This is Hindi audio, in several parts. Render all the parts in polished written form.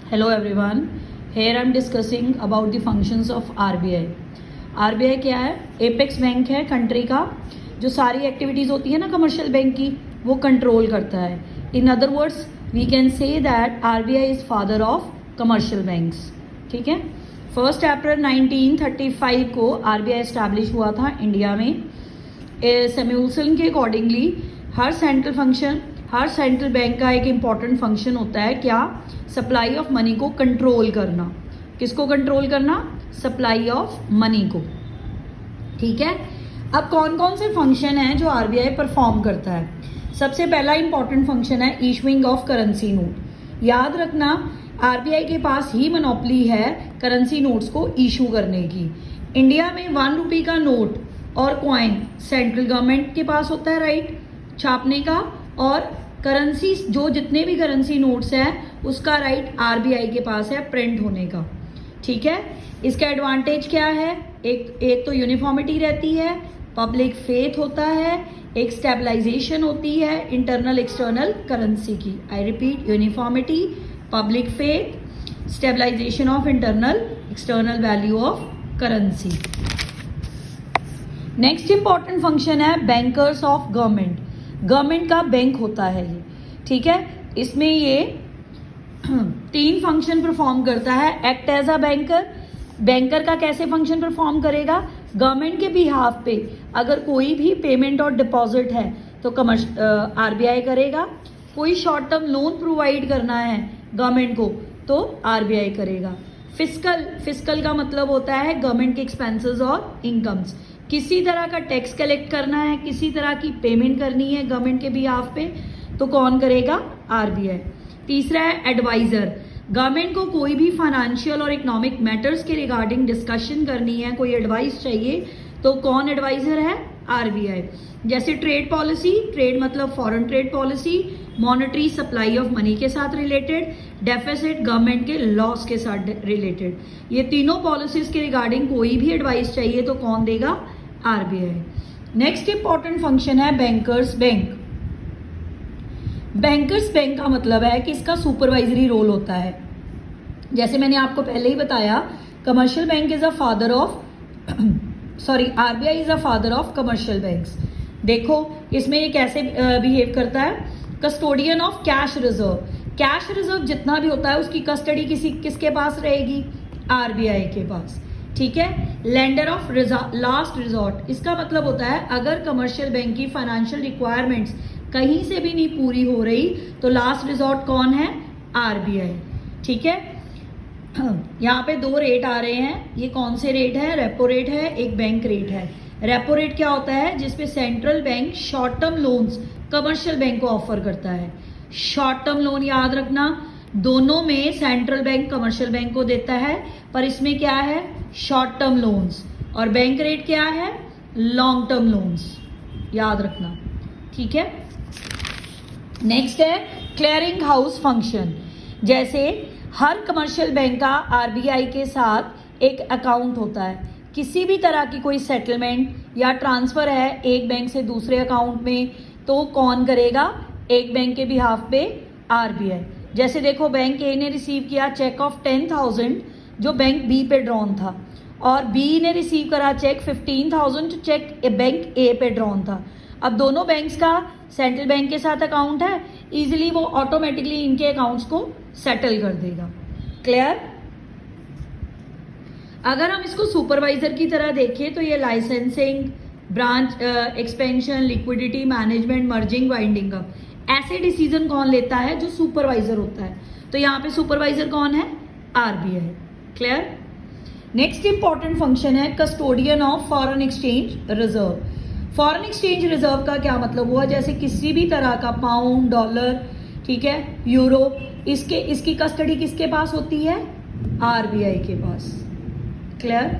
Hello everyone. Here I am discussing about the functions of RBI. RBI क्या है? एपेक्स बैंक है कंट्री का, जो सारी एक्टिविटीज़ होती है ना कमर्शियल बैंक की, वो कंट्रोल करता है. In other words we can say that RBI is father of commercial banks. ठीक है. 1 अप्रैल 1935 को RBI एस्टैब्लिश हुआ था इंडिया में. सैमुअल्सन के अकॉर्डिंगली हर सेंट्रल बैंक का एक इम्पॉर्टेंट फंक्शन होता है क्या? सप्लाई ऑफ मनी को कंट्रोल करना. किसको कंट्रोल करना? सप्लाई ऑफ मनी को. ठीक है. अब कौन कौन से फंक्शन हैं जो आरबीआई परफॉर्म करता है? सबसे पहला इंपॉर्टेंट फंक्शन है इशूइंग ऑफ करेंसी नोट. याद रखना, आरबीआई के पास ही मोनोपोली है करेंसी नोट्स को इशू करने की. इंडिया में 1 रुपये का नोट और कॉइन सेंट्रल गवर्नमेंट के पास होता है राइट छापने का, और करेंसी जो जितने भी करेंसी नोट्स हैं उसका राइट आरबीआई के पास है प्रिंट होने का. ठीक है. इसका एडवांटेज क्या है? एक तो यूनिफॉर्मिटी रहती है, पब्लिक फेथ होता है, एक स्टेबलाइजेशन होती है इंटरनल एक्सटर्नल करेंसी की. I repeat, uniformity, public faith, stabilization of internal external value of currency. Next important function है बैंकर्स ऑफ गवर्नमेंट. गवर्नमेंट का बैंक होता है ये. ठीक है. इसमें ये 3 फंक्शन परफॉर्म करता है. Act as a banker. Banker का कैसे फंक्शन परफॉर्म करेगा? गवर्नमेंट के बिहाफ पे अगर कोई भी पेमेंट और डिपॉजिट है तो आरबीआई करेगा. कोई शॉर्ट टर्म लोन प्रोवाइड करना है गवर्नमेंट को तो आरबीआई करेगा. फिस्कल का मतलब होता है गवर्नमेंट के एक्सपेंसेस और इनकम्स. किसी तरह का टैक्स कलेक्ट करना है, किसी तरह की पेमेंट करनी है गवर्नमेंट के बिहाफ पे तो कौन करेगा? आरबीआई. तीसरा है एडवाइजर. गवर्नमेंट को कोई भी फाइनेंशियल और इकोनॉमिक मैटर्स के रिगार्डिंग डिस्कशन करनी है, कोई एडवाइस चाहिए तो कौन एडवाइजर है? आरबीआई. जैसे ट्रेड पॉलिसी, ट्रेड मतलब foreign trade policy, monetary supply of money के साथ रिलेटेड, डेफिसिट गवर्नमेंट के लॉस के साथ रिलेटेड. ये तीनों पॉलिसीज के रिगार्डिंग कोई भी एडवाइस चाहिए तो कौन देगा? आरबीआई. नेक्स्ट इंपॉर्टेंट फंक्शन है बैंकर्स बैंक. बैंकर्स बैंक का मतलब है कि इसका सुपरवाइजरी रोल होता है. जैसे मैंने आपको पहले ही बताया, commercial bank is a father of RBI is a father of commercial banks. देखो इसमें ये कैसे बिहेव करता है. Custodian of cash reserve. Cash reserve जितना भी होता है उसकी कस्टडी किसके पास रहेगी? आरबीआई के पास. ठीक है. Lender of last resort. इसका मतलब होता है अगर कमर्शियल बैंक की फाइनेंशियल रिक्वायरमेंट्स कहीं से भी नहीं पूरी हो रही तो लास्ट रिजॉर्ट कौन है? आरबीआई. ठीक है. यहाँ पे 2 रेट आ रहे हैं. ये कौन से रेट है? रेपो रेट है, एक बैंक रेट है. रेपो रेट क्या होता है? जिसपे central bank short term loans commercial bank को ऑफर करता है. शॉर्ट टर्म लोन याद रखना, दोनों में सेंट्रल बैंक कमर्शियल बैंक को देता है, पर इसमें क्या है? Short term loans. और बैंक रेट क्या है? Long term loans. याद रखना. ठीक है. नेक्स्ट है क्लियरिंग हाउस फंक्शन. जैसे हर कमर्शियल बैंक का आरबीआई के साथ एक अकाउंट होता है. किसी भी तरह की कोई सेटलमेंट या ट्रांसफर है एक बैंक से दूसरे अकाउंट में तो कौन करेगा? एक बैंक के बिहाफ पे आरबीआई. जैसे देखो, बैंक ए ने रिसीव किया चेक ऑफ 10,000 जो बैंक बी पे ड्रॉन था, और बी ने रिसीव करा चेक 15,000 जो चेक बैंक ए पे ड्रॉन था. अब दोनों बैंक्स का सेंट्रल बैंक के साथ अकाउंट है, इजीली वो ऑटोमेटिकली इनके अकाउंट्स को सेटल कर देगा. क्लियर? अगर हम इसको सुपरवाइजर की तरह देखें तो ये licensing, branch expansion, liquidity management, merging, winding up, ऐसे डिसीजन कौन लेता है? जो सुपरवाइजर होता है. तो यहाँ पे सुपरवाइजर कौन है? RBI. Clear? Next important function है custodian of foreign exchange reserve. Foreign exchange reserve का क्या मतलब हुआ? जैसे किसी भी तरह का पाउंड, डॉलर, ठीक है, यूरो, इसकी कस्टडी किसके पास होती है? आरबीआई के पास. क्लियर?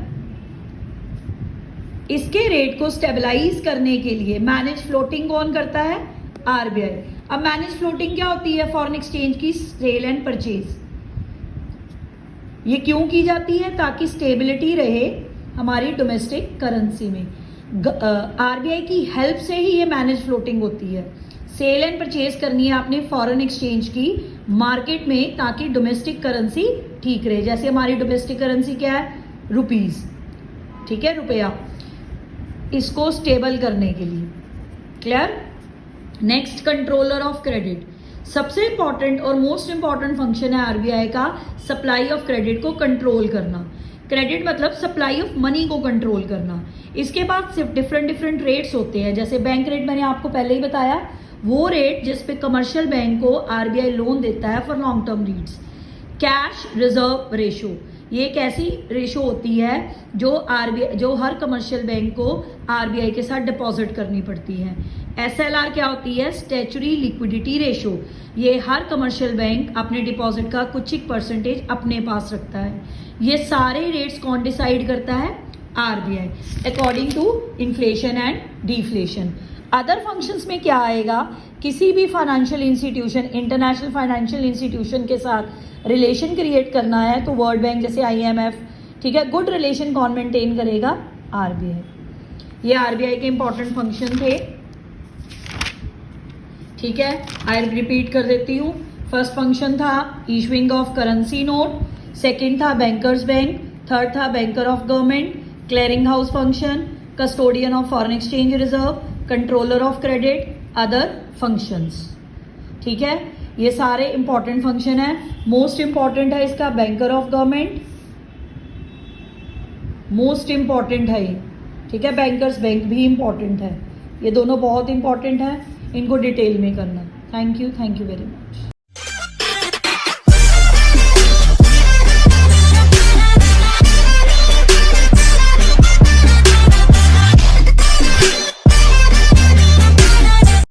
इसके रेट को स्टेबलाइज करने के लिए मैनेज फ्लोटिंग कौन करता है? आरबीआई. अब मैनेज फ्लोटिंग क्या होती है? फॉरेन एक्सचेंज की सेल एंड परचेज. ये क्यों की जाती है? ताकि स्टेबिलिटी रहे हमारी डोमेस्टिक करेंसी में. आरबीआई की हेल्प से ही ये मैनेज फ्लोटिंग होती है. सेल एंड परचेज करनी है आपने फॉरेन एक्सचेंज की, मार्केट में, ताकि डोमेस्टिक करेंसी ठीक रहे। जैसे हमारी डोमेस्टिक करेंसी क्या है, रुपीज, ठीक है, रुपया, इसको स्टेबल करने के लिए। Clear. Next, controller of credit. सबसे इंपॉर्टेंट और मोस्ट इंपॉर्टेंट फंक्शन है आरबीआई का सप्लाई ऑफ क्रेडिट को कंट्रोल करना। क्रेडिट मतलब सप्लाई ऑफ मनी को कंट्रोल करना। इसके बाद सिर्फ डिफरेंट रेट्स होते हैं। जैसे बैंक रेट मैंने आपको पहले ही बताया, वो रेट जिस पे कमर्शियल बैंक को आरबीआई लोन देता है for long term needs. Cash reserve ratio, ये एक ऐसी रेशो होती है जो हर कमर्शियल बैंक को आरबीआई के साथ डिपॉजिट करनी पड़ती है। एसएलआर क्या होती है, स्टैचुरी लिक्विडिटी रेशो, ये हर कमर्शियल बैंक अपने डिपॉजिट का कुछ एक परसेंटेज अपने पास रखता है। ये सारे रेट्स कौन डिसाइड करता है, RBI, according to inflation and deflation. Other functions में क्या आएगा, किसी भी financial institution, international financial institution के साथ रिलेशन क्रिएट करना है तो वर्ल्ड बैंक जैसे आईएमएफ, ठीक है, गुड रिलेशन कौन मेंटेन करेगा, आरबीआई। ये आरबीआई के इंपॉर्टेंट फंक्शन थे, ठीक है। आई रिपीट कर देती हूँ। फर्स्ट फंक्शन था issuing of currency note, second था बैंकर्स बैंक, थर्ड था banker of government, clearing house function, custodian of foreign exchange reserve, controller of credit, other functions, ठीक है। ये सारे इंपॉर्टेंट फंक्शन है। मोस्ट इंपॉर्टेंट है इसका banker of government, most important है ये, ठीक है। बैंकर्स बैंक भी इंपॉर्टेंट है। ये दोनों बहुत इंपॉर्टेंट है, इनको डिटेल में करना। Thank you very much.